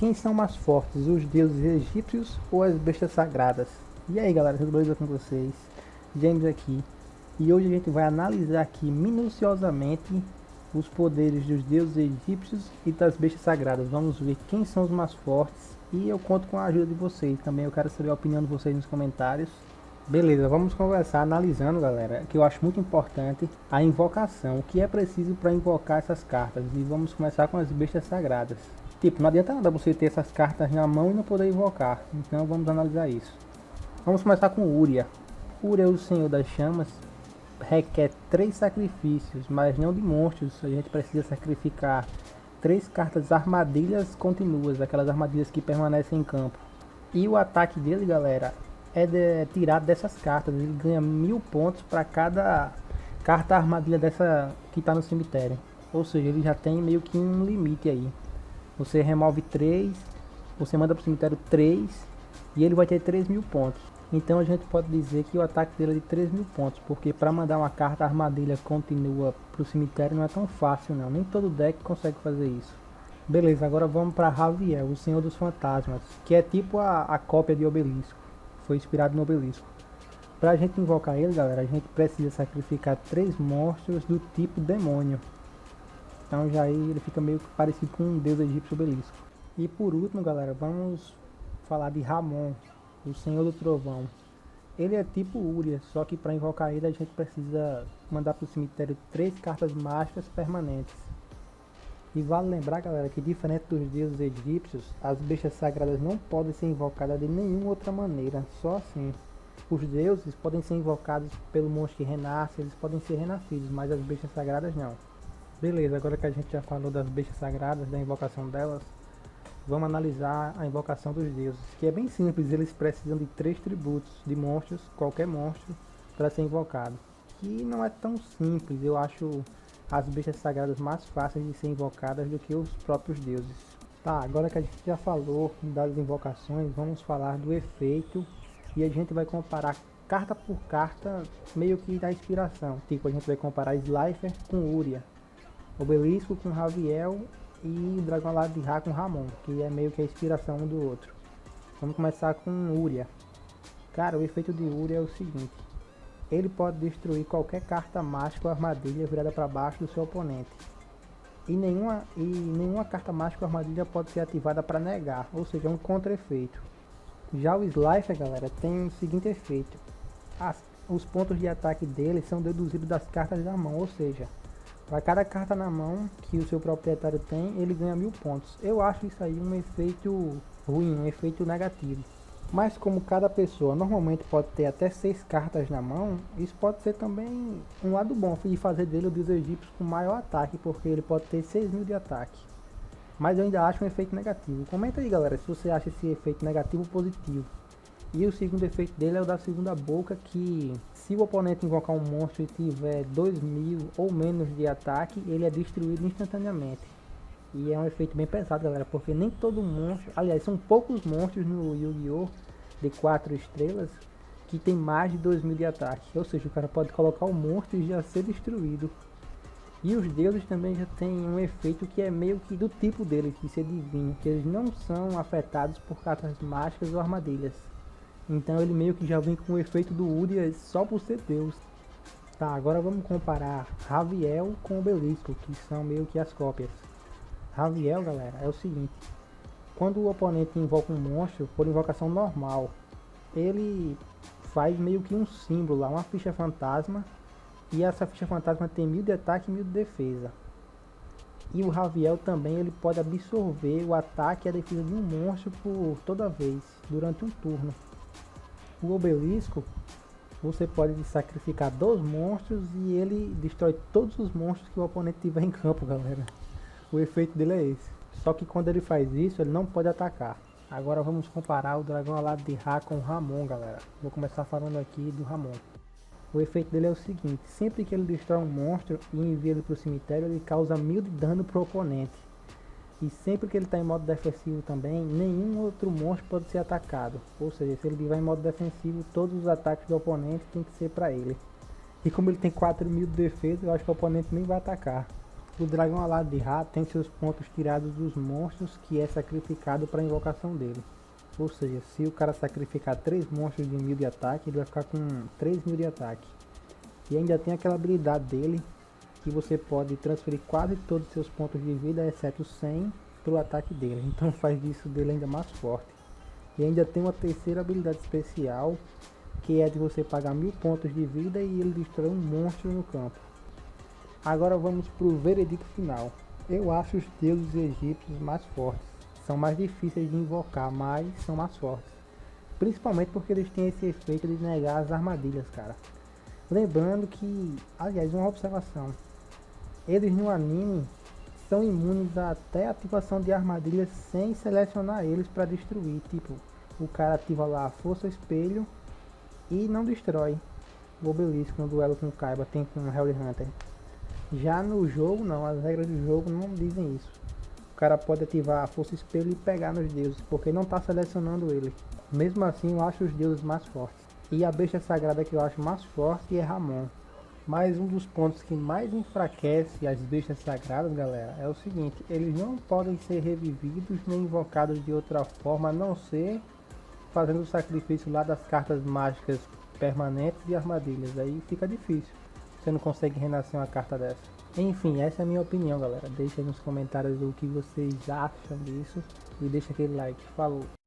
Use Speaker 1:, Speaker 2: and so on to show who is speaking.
Speaker 1: quem são mais fortes, os deuses egípcios ou as bestas sagradas? E aí galera, tudo beleza com vocês? James aqui. E hoje a gente vai analisar aqui minuciosamente os poderes dos deuses egípcios e das bestas sagradas. Vamos ver quem são os mais fortes e eu conto com a ajuda de vocês. Também eu quero saber a opinião de vocês nos comentários. Beleza, vamos conversar analisando, galera, que eu acho muito importante a invocação, o que é preciso para invocar essas cartas. E vamos começar com as bestas sagradas. Tipo, não adianta nada você ter essas cartas na mão e não poder invocar. Então vamos analisar isso. Vamos começar com Uria. Uria, o Senhor das Chamas, requer 3 sacrifícios, mas não de monstros. A gente precisa sacrificar 3 cartas armadilhas contínuas, aquelas armadilhas que permanecem em campo. E o ataque dele, galera, é tirado dessas cartas. Ele ganha 1000 pontos para cada carta armadilha dessa que está no cemitério. Ou seja, ele já tem meio que um limite aí. Você remove 3, você manda para o cemitério 3 e ele vai ter 3000 pontos. Então a gente pode dizer que o ataque dele é de 3000 pontos, porque para mandar uma carta armadilha contínua para o cemitério não é tão fácil não. Nem todo deck consegue fazer isso. Beleza, agora vamos para Raviel, o Senhor dos Fantasmas, que é tipo a cópia de Obelisco. Foi inspirado no Obelisco. Para a gente invocar ele, galera, a gente precisa sacrificar 3 monstros do tipo demônio. Então já aí ele fica meio que parecido com um deus egípcio Obelisco. E por último, galera, vamos falar de Ramon, o Senhor do Trovão. Ele é tipo Uria, só que para invocar ele a gente precisa mandar para o cemitério 3 cartas mágicas permanentes. E vale lembrar, galera, que diferente dos deuses egípcios, as bestas sagradas não podem ser invocadas de nenhuma outra maneira, só assim. Os deuses podem ser invocados pelo monstro que renasce, eles podem ser renascidos, mas as bestas sagradas não. Beleza, agora que a gente já falou das bestas sagradas, da invocação delas, vamos analisar a invocação dos deuses, que é bem simples. Eles precisam de 3 tributos de monstros, qualquer monstro, para ser invocado. Que não é tão simples, eu acho as bestas sagradas mais fáceis de ser invocadas do que os próprios deuses. Tá, agora que a gente já falou das invocações, vamos falar do efeito e a gente vai comparar carta por carta, meio que da inspiração. Tipo, a gente vai comparar Slifer com Uria, Obelisco com Raviel e o Dragão Alado de Ra com Ramon, que é meio que a inspiração um do outro. Vamos começar com Uria. Cara, o efeito de Uria é o seguinte: ele pode destruir qualquer carta mágica ou armadilha virada para baixo do seu oponente. E nenhuma carta mágica ou armadilha pode ser ativada para negar, ou seja, um contra-efeito. Já o Slifer, galera, tem o seguinte efeito: os pontos de ataque dele são deduzidos das cartas da mão, ou seja, para cada carta na mão que o seu proprietário tem, ele ganha 1000 pontos. Eu acho isso aí um efeito ruim, um efeito negativo. Mas como cada pessoa normalmente pode ter até 6 cartas na mão, isso pode ser também um lado bom e fazer dele o deus egípcio com maior ataque, porque ele pode ter 6000 de ataque. Mas eu ainda acho um efeito negativo. Comenta aí, galera, se você acha esse efeito negativo ou positivo. E o segundo efeito dele é o da segunda boca, que se o oponente invocar um monstro e tiver 2000 ou menos de ataque, ele é destruído instantaneamente. E é um efeito bem pesado, galera, porque nem todo monstro, aliás, são poucos monstros no Yu-Gi-Oh! De 4 estrelas que tem mais de 2000 de ataque. Ou seja, o cara pode colocar o monstro e já ser destruído. E os deuses também já tem um efeito que é meio que do tipo deles, de ser divino, que eles não são afetados por cartas mágicas ou armadilhas. Então ele meio que já vem com o efeito do Uria só por ser deus. Tá, agora vamos comparar Raviel com Obelisco, que são meio que as cópias. Raviel, galera, é o seguinte: quando o oponente invoca um monstro por invocação normal, ele faz meio que um símbolo lá, uma ficha fantasma, e essa ficha fantasma tem 1000 de ataque e 1000 de defesa. E o Raviel também ele pode absorver o ataque e a defesa de um monstro por toda vez, durante um turno. O Obelisco, você pode sacrificar 2 monstros e ele destrói todos os monstros que o oponente tiver em campo, galera. O efeito dele é esse. Só que quando ele faz isso, ele não pode atacar. Agora vamos comparar o Dragão Alado de Ra com o Ramon, galera. Vou começar falando aqui do Ramon. O efeito dele é o seguinte: sempre que ele destrói um monstro e envia ele para o cemitério, ele causa 1000 de dano para o oponente. E sempre que ele está em modo defensivo também, nenhum outro monstro pode ser atacado. Ou seja, se ele estiver em modo defensivo, todos os ataques do oponente tem que ser para ele. E como ele tem 4000 de defesa, eu acho que o oponente nem vai atacar. O dragão alado de Ra tem seus pontos tirados dos monstros que é sacrificado para a invocação dele. Ou seja, se o cara sacrificar 3 monstros de 1000 de ataque, ele vai ficar com 3000 de ataque. E ainda tem aquela habilidade dele, que você pode transferir quase todos os seus pontos de vida, exceto 100, para o ataque dele. Então faz disso dele ainda mais forte. E ainda tem uma terceira habilidade especial, que é de você pagar 1000 pontos de vida e ele destrói um monstro no campo. Agora vamos para o veredito final. Eu acho os deuses egípcios mais fortes. São mais difíceis de invocar, mas são mais fortes. Principalmente porque eles têm esse efeito de negar as armadilhas, cara. Lembrando que, aliás, uma observação. Eles no anime são imunes a até ativação de armadilhas sem selecionar eles para destruir. Tipo, o cara ativa lá a força espelho e não destrói o obelisco no duelo com o Kaiba, tem com o Harry Hunter. Já no jogo não, as regras do jogo não dizem isso. O cara pode ativar a força espelho e pegar nos deuses, porque não está selecionando ele. Mesmo assim eu acho os deuses mais fortes. E a besta sagrada que eu acho mais forte é Ramon. Mas um dos pontos que mais enfraquece as bestas sagradas, galera, é o seguinte: eles não podem ser revividos nem invocados de outra forma, a não ser fazendo o sacrifício lá das cartas mágicas permanentes e armadilhas. Aí fica difícil, você não consegue renascer uma carta dessa. Enfim, essa é a minha opinião, galera. Deixa aí nos comentários o que vocês acham disso e deixa aquele like. Falou!